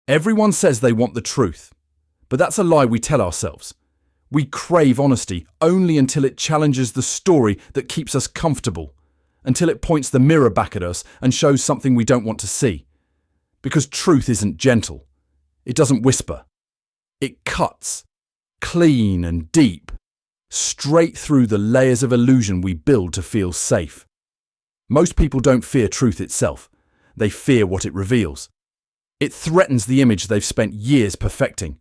Everyone says they want the truth, but that's a lie we tell ourselves. We crave honesty only until it challenges the story that keeps us comfortable, until it points the mirror back at us and shows something we don't want to see. Because truth isn't gentle. It doesn't whisper. It cuts, clean and deep, straight through the layers of illusion we build to feel safe. Most people don't fear truth itself. They fear what it reveals. It threatens the image they've spent years perfecting.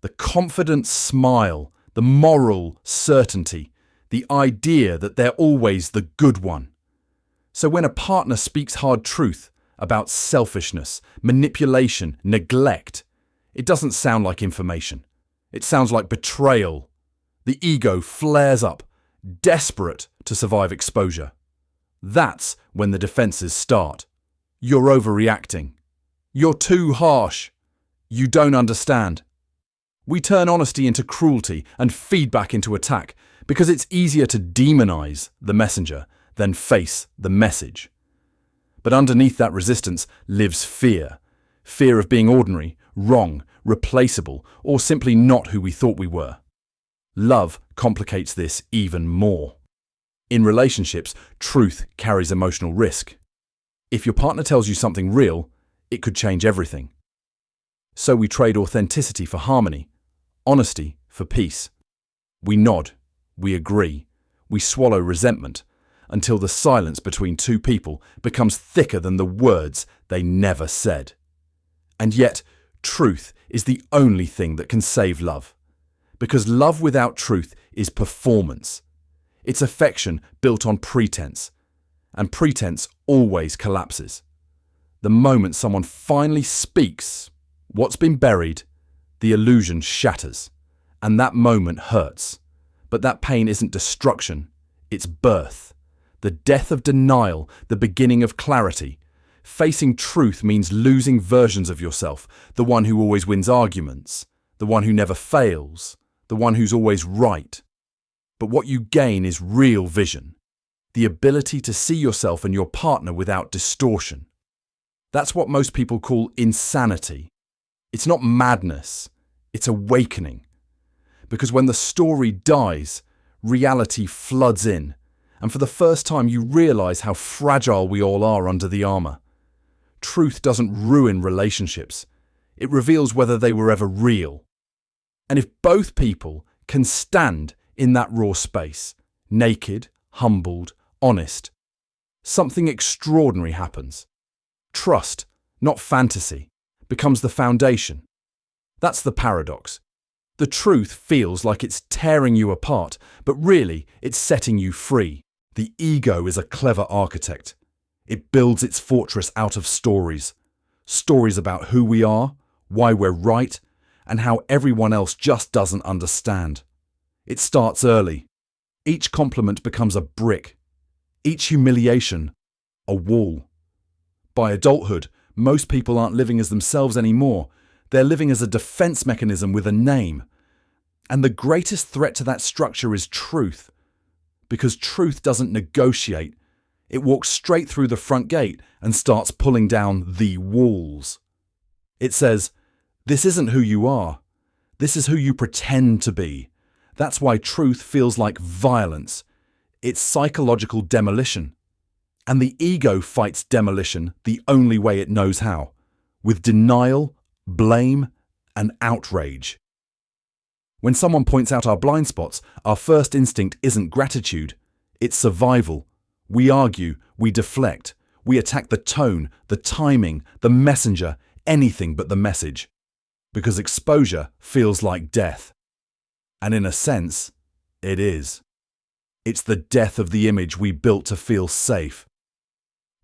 The confident smile, the moral certainty, the idea that they're always the good one. So when a partner speaks hard truth about selfishness, manipulation, neglect, it doesn't sound like information. It sounds like betrayal. The ego flares up, desperate to survive exposure. That's when the defenses start. You're overreacting. You're too harsh. You don't understand. We turn honesty into cruelty and feedback into attack because it's easier to demonize the messenger than face the message. But underneath that resistance lives fear. Fear of being ordinary, wrong, replaceable, or simply not who we thought we were. Love complicates this even more. In relationships, truth carries emotional risk. If your partner tells you something real, it could change everything. So we trade authenticity for harmony, honesty for peace. We nod, we agree, we swallow resentment, until the silence between two people becomes thicker than the words they never said. And yet, truth is the only thing that can save love. Because love without truth is performance. It's affection built on pretense. And pretense always collapses. The moment someone finally speaks what's been buried, the illusion shatters. And that moment hurts. But that pain isn't destruction, it's birth. The death of denial, the beginning of clarity. Facing truth means losing versions of yourself, the one who always wins arguments, the one who never fails, the one who's always right. But what you gain is real vision, the ability to see yourself and your partner without distortion. That's what most people call insanity. It's not madness, it's awakening. Because when the story dies, reality floods in, and for the first time you realize how fragile we all are under the armor. Truth doesn't ruin relationships. It reveals whether they were ever real. And if both people can stand in that raw space, naked, humbled, honest, something extraordinary happens. Trust, not fantasy, becomes the foundation. That's the paradox. The truth feels like it's tearing you apart, but really it's setting you free. The ego is a clever architect. It builds its fortress out of stories. Stories about who we are, why we're right, and how everyone else just doesn't understand. It starts early. Each compliment becomes a brick. Each humiliation, a wall. By adulthood, most people aren't living as themselves anymore. They're living as a defense mechanism with a name. And the greatest threat to that structure is truth. Because truth doesn't negotiate. It walks straight through the front gate and starts pulling down the walls. It says, this isn't who you are. This is who you pretend to be. That's why truth feels like violence. It's psychological demolition. And the ego fights demolition the only way it knows how, with denial, blame, and outrage. When someone points out our blind spots, our first instinct isn't gratitude, it's survival. We argue, we deflect, we attack the tone, the timing, the messenger, anything but the message. Because exposure feels like death. And in a sense, it is. It's the death of the image we built to feel safe.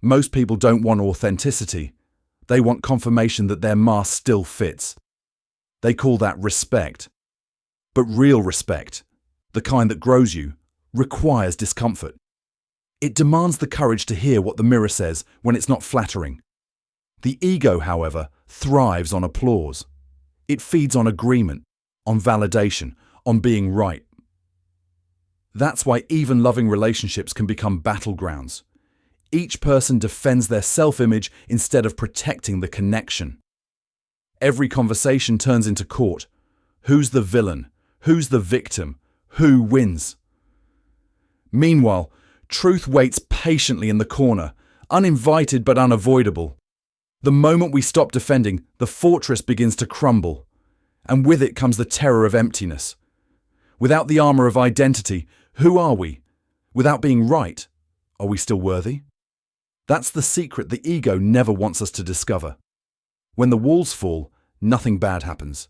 Most people don't want authenticity. They want confirmation that their mask still fits. They call that respect. But real respect, the kind that grows you, requires discomfort. It demands the courage to hear what the mirror says when it's not flattering. The ego, however, thrives on applause. It feeds on agreement, on validation, on being right. That's why even loving relationships can become battlegrounds. Each person defends their self-image instead of protecting the connection. Every conversation turns into court. Who's the villain? Who's the victim? Who wins? Meanwhile, truth waits patiently in the corner, uninvited but unavoidable. The moment we stop defending, the fortress begins to crumble, and with it comes the terror of emptiness. Without the armor of identity, who are we? Without being right, are we still worthy? That's the secret the ego never wants us to discover. When the walls fall, nothing bad happens.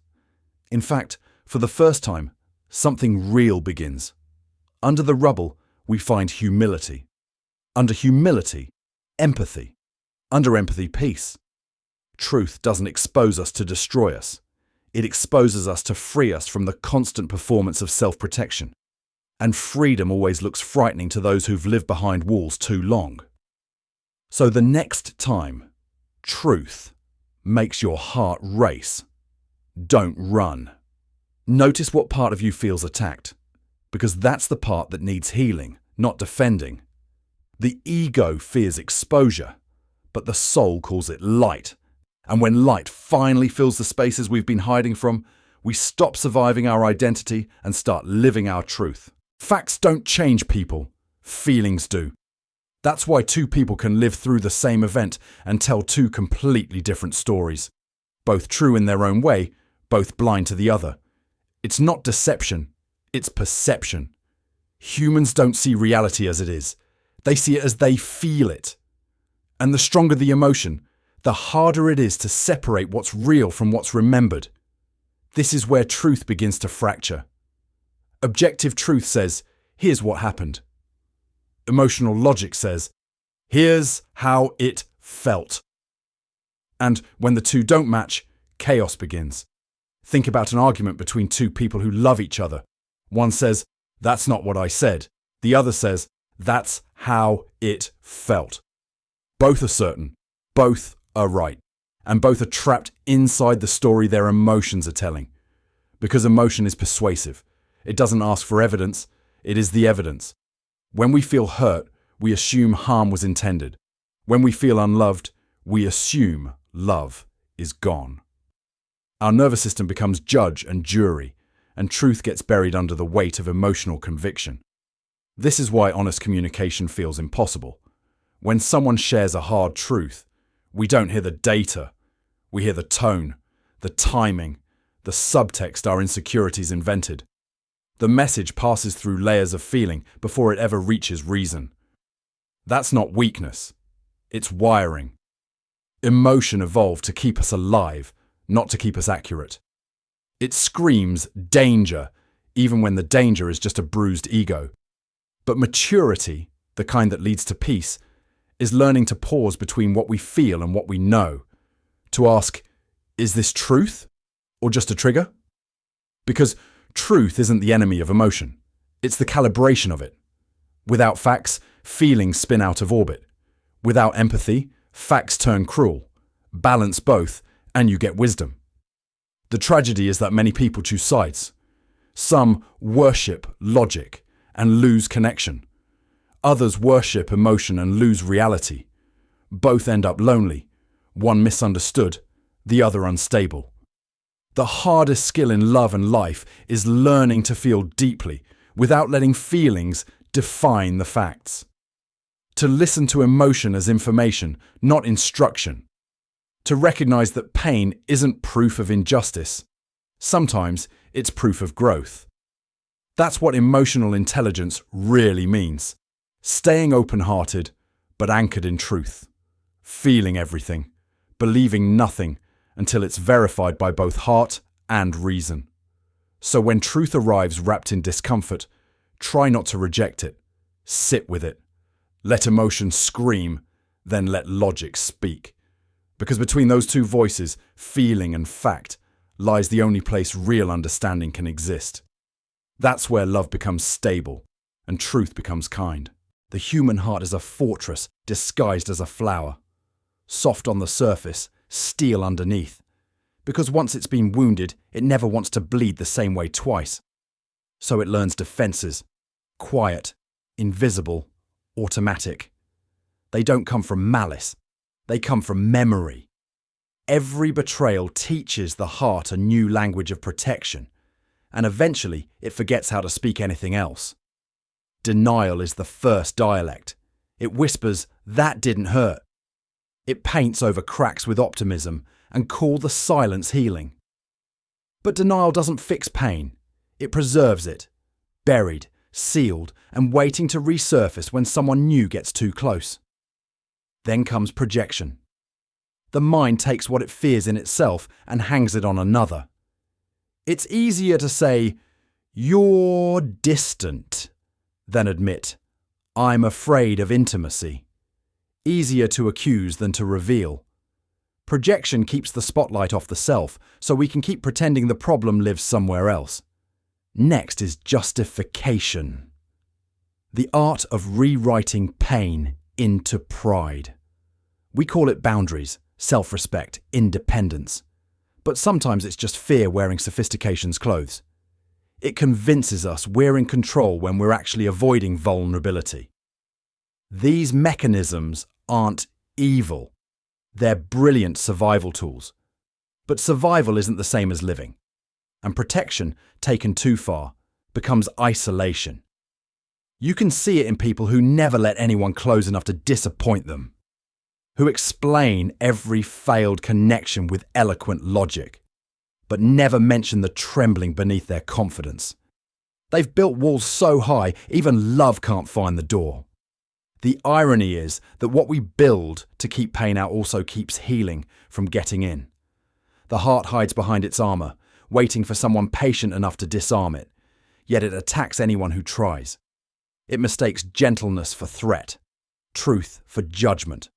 In fact, for the first time, something real begins. Under the rubble, we find humility. Under humility, empathy. Under empathy, peace. Truth doesn't expose us to destroy us. It exposes us to free us from the constant performance of self-protection. And freedom always looks frightening to those who've lived behind walls too long. So the next time truth makes your heart race, don't run. Notice what part of you feels attacked, because that's the part that needs healing, not defending. The ego fears exposure, but the soul calls it light. And when light finally fills the spaces we've been hiding from, we stop surviving our identity and start living our truth. Facts don't change people, feelings do. That's why two people can live through the same event and tell two completely different stories. Both true in their own way, both blind to the other. It's not deception, it's perception. Humans don't see reality as it is. They see it as they feel it. And the stronger the emotion, the harder it is to separate what's real from what's remembered. This is where truth begins to fracture. Objective truth says, here's what happened. Emotional logic says, here's how it felt. And when the two don't match, chaos begins. Think about an argument between two people who love each other. One says, that's not what I said. The other says, that's how it felt. Both are certain. Both are right. And both are trapped inside the story their emotions are telling. Because emotion is persuasive. It doesn't ask for evidence. It is the evidence. When we feel hurt, we assume harm was intended. When we feel unloved, we assume love is gone. Our nervous system becomes judge and jury, and truth gets buried under the weight of emotional conviction. This is why honest communication feels impossible. When someone shares a hard truth, we don't hear the data. We hear the tone, the timing, the subtext our insecurities invented. The message passes through layers of feeling before it ever reaches reason. That's not weakness. It's wiring. Emotion evolved to keep us alive, not to keep us accurate. It screams danger, even when the danger is just a bruised ego. But maturity, the kind that leads to peace, is learning to pause between what we feel and what we know. To ask, is this truth or just a trigger? Because truth isn't the enemy of emotion. It's the calibration of it. Without facts, feelings spin out of orbit. Without empathy, facts turn cruel. Balance both, and you get wisdom. The tragedy is that many people choose sides. Some worship logic and lose connection. Others worship emotion and lose reality. Both end up lonely, one misunderstood, the other unstable. The hardest skill in love and life is learning to feel deeply without letting feelings define the facts. To listen to emotion as information, not instruction. To recognize that pain isn't proof of injustice. Sometimes it's proof of growth. That's what emotional intelligence really means. Staying open-hearted, but anchored in truth. Feeling everything, believing nothing until it's verified by both heart and reason. So when truth arrives wrapped in discomfort, try not to reject it. Sit with it. Let emotion scream, then let logic speak. Because between those two voices, feeling and fact, lies the only place real understanding can exist. That's where love becomes stable and truth becomes kind. The human heart is a fortress disguised as a flower. Soft on the surface, steel underneath. Because once it's been wounded, it never wants to bleed the same way twice. So it learns defenses. Quiet, invisible, automatic. They don't come from malice. They come from memory. Every betrayal teaches the heart a new language of protection, and eventually it forgets how to speak anything else. Denial is the first dialect. It whispers, "That didn't hurt." It paints over cracks with optimism and calls the silence healing. But denial doesn't fix pain. It preserves it, buried, sealed, and waiting to resurface when someone new gets too close. Then comes projection. The mind takes what it fears in itself and hangs it on another. It's easier to say, "You're distant," than admit, "I'm afraid of intimacy." Easier to accuse than to reveal. Projection keeps the spotlight off the self, so we can keep pretending the problem lives somewhere else. Next is justification. The art of rewriting pain into pride. We call it boundaries, self-respect, independence. But sometimes it's just fear wearing sophistication's clothes. It convinces us we're in control when we're actually avoiding vulnerability. These mechanisms aren't evil. They're brilliant survival tools. But survival isn't the same as living. And protection, taken too far, becomes isolation. You can see it in people who never let anyone close enough to disappoint them, who explain every failed connection with eloquent logic, but never mention the trembling beneath their confidence. They've built walls so high, even love can't find the door. The irony is that what we build to keep pain out also keeps healing from getting in. The heart hides behind its armor, waiting for someone patient enough to disarm it, yet it attacks anyone who tries. It mistakes gentleness for threat, truth for judgment,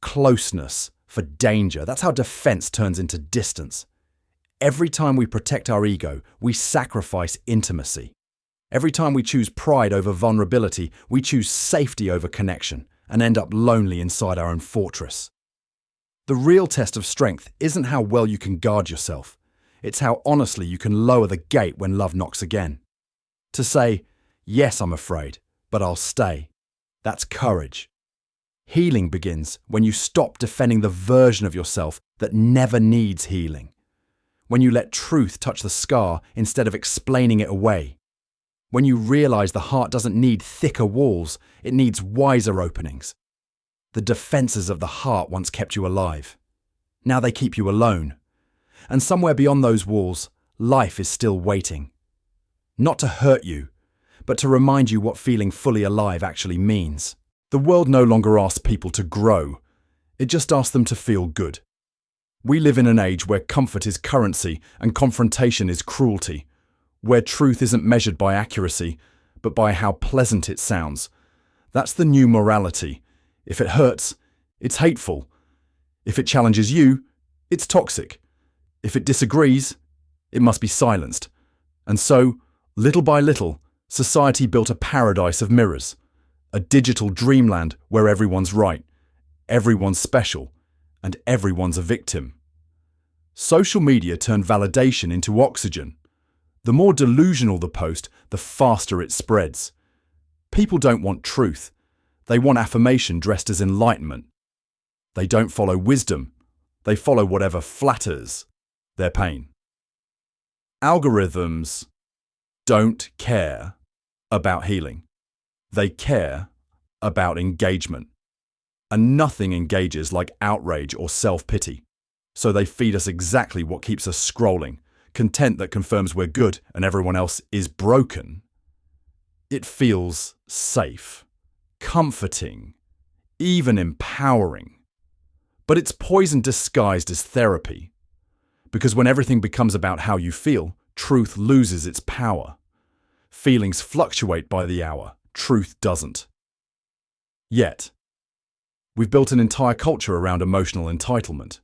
closeness for danger. That's how defense turns into distance. Every time we protect our ego, we sacrifice intimacy. Every time we choose pride over vulnerability, we choose safety over connection and end up lonely inside our own fortress. The real test of strength isn't how well you can guard yourself. It's how honestly you can lower the gate when love knocks again. To say, "Yes, I'm afraid, but I'll stay." That's courage. Healing begins when you stop defending the version of yourself that never needs healing. When you let truth touch the scar instead of explaining it away. When you realize the heart doesn't need thicker walls, it needs wiser openings. The defenses of the heart once kept you alive. Now they keep you alone. And somewhere beyond those walls, life is still waiting. Not to hurt you, but to remind you what feeling fully alive actually means. The world no longer asks people to grow. It just asks them to feel good. We live in an age where comfort is currency and confrontation is cruelty, where truth isn't measured by accuracy, but by how pleasant it sounds. That's the new morality. If it hurts, it's hateful. If it challenges you, it's toxic. If it disagrees, it must be silenced. And so, little by little, society built a paradise of mirrors, a digital dreamland where everyone's right, everyone's special, and everyone's a victim. Social media turned validation into oxygen. The more delusional the post, the faster it spreads. People don't want truth. They want affirmation dressed as enlightenment. They don't follow wisdom. They follow whatever flatters their pain. Algorithms don't care about healing. They care about engagement. And nothing engages like outrage or self-pity. So they feed us exactly what keeps us scrolling. Content that confirms we're good and everyone else is broken. It feels safe, comforting, even empowering. But it's poison disguised as therapy. Because when everything becomes about how you feel, truth loses its power. Feelings fluctuate by the hour, truth doesn't. Yet, we've built an entire culture around emotional entitlement,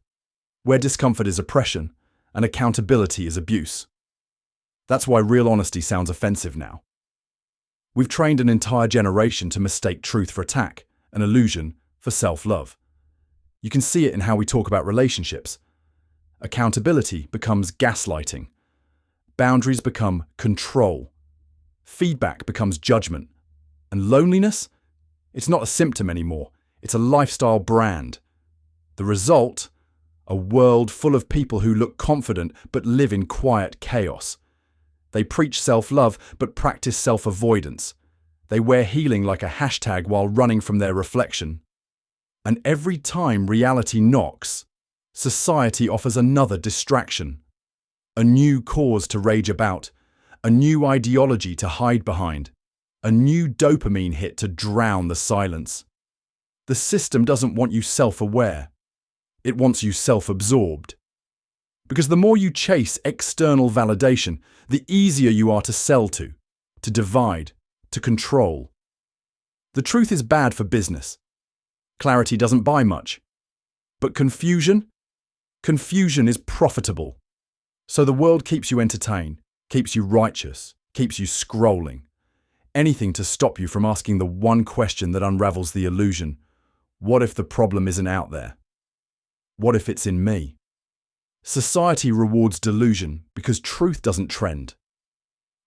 where discomfort is oppression and accountability is abuse. That's why real honesty sounds offensive now. We've trained an entire generation to mistake truth for attack, an illusion for self-love. You can see it in how we talk about relationships. Accountability becomes gaslighting. Boundaries become control. Feedback becomes judgment. And loneliness? It's not a symptom anymore. It's a lifestyle brand. The result? A world full of people who look confident but live in quiet chaos. They preach self-love but practice self-avoidance. They wear healing like a hashtag while running from their reflection. And every time reality knocks, society offers another distraction. A new cause to rage about, a new ideology to hide behind, a new dopamine hit to drown the silence. The system doesn't want you self-aware. It wants you self-absorbed. Because the more you chase external validation, the easier you are to sell to divide, to control. The truth is bad for business. Clarity doesn't buy much. But confusion? Confusion is profitable. So the world keeps you entertained, keeps you righteous, keeps you scrolling. Anything to stop you from asking the one question that unravels the illusion. What if the problem isn't out there? What if it's in me? Society rewards delusion because truth doesn't trend.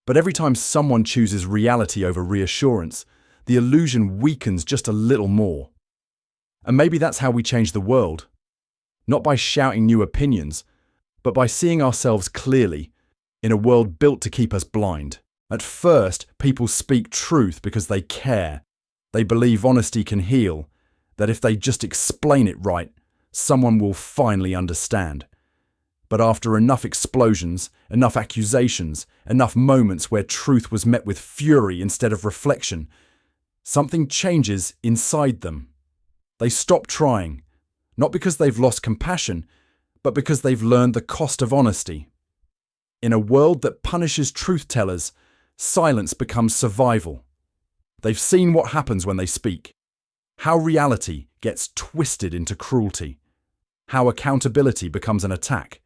But every time someone chooses reality over reassurance, the illusion weakens just a little more. And maybe that's how we change the world. Not by shouting new opinions, but by seeing ourselves clearly in a world built to keep us blind. At first, people speak truth because they care. They believe honesty can heal, that if they just explain it right, someone will finally understand. But after enough explosions, enough accusations, enough moments where truth was met with fury instead of reflection, something changes inside them. They stop trying, not because they've lost compassion, but because they've learned the cost of honesty. In a world that punishes truth-tellers, silence becomes survival. They've seen what happens when they speak, how reality gets twisted into cruelty, how accountability becomes an attack,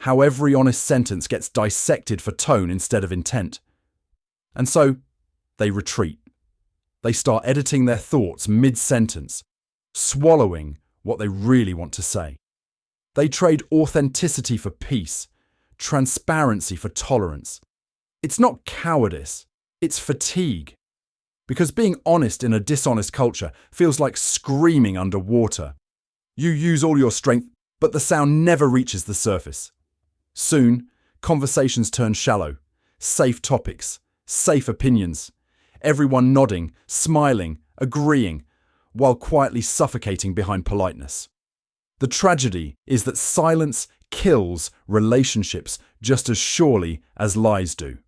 how every honest sentence gets dissected for tone instead of intent. And so, they retreat. They start editing their thoughts mid-sentence, swallowing what they really want to say. They trade authenticity for peace, transparency for tolerance. It's not cowardice, it's fatigue. Because being honest in a dishonest culture feels like screaming underwater. You use all your strength, but the sound never reaches the surface. Soon, conversations turn shallow, safe topics, safe opinions, everyone nodding, smiling, agreeing, while quietly suffocating behind politeness. The tragedy is that silence kills relationships just as surely as lies do.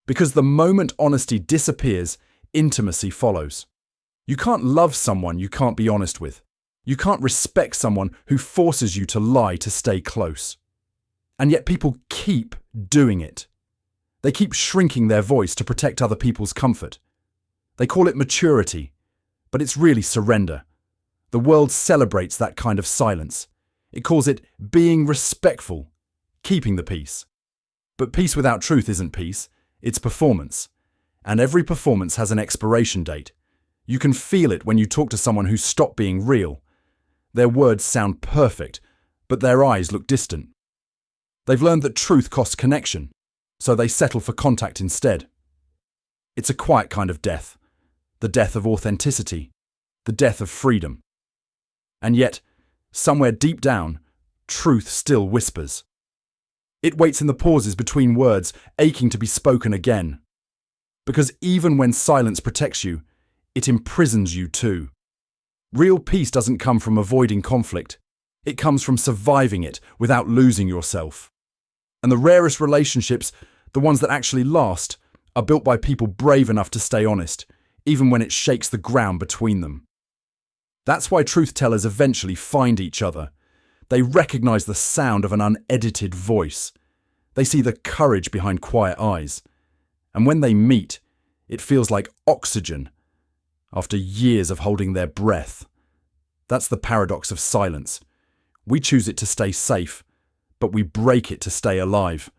Because the moment honesty disappears, intimacy follows. You can't love someone you can't be honest with. You can't respect someone who forces you to lie to stay close. And yet people keep doing it. They keep shrinking their voice to protect other people's comfort. They call it maturity, but it's really surrender. The world celebrates that kind of silence. It calls it being respectful, keeping the peace. But peace without truth isn't peace, it's performance. And every performance has an expiration date. You can feel it when you talk to someone who's stopped being real. Their words sound perfect, but their eyes look distant. They've learned that truth costs connection, so they settle for contact instead. It's a quiet kind of death, the death of authenticity, the death of freedom. And yet, somewhere deep down, truth still whispers. It waits in the pauses between words, aching to be spoken again. Because even when silence protects you, it imprisons you too. Real peace doesn't come from avoiding conflict. It comes from surviving it without losing yourself. And the rarest relationships, the ones that actually last, are built by people brave enough to stay honest, even when it shakes the ground between them. That's why truth-tellers eventually find each other. They recognize the sound of an unedited voice. They see the courage behind quiet eyes. And when they meet, it feels like oxygen after years of holding their breath. That's the paradox of silence. We choose it to stay safe, but we break it to stay alive.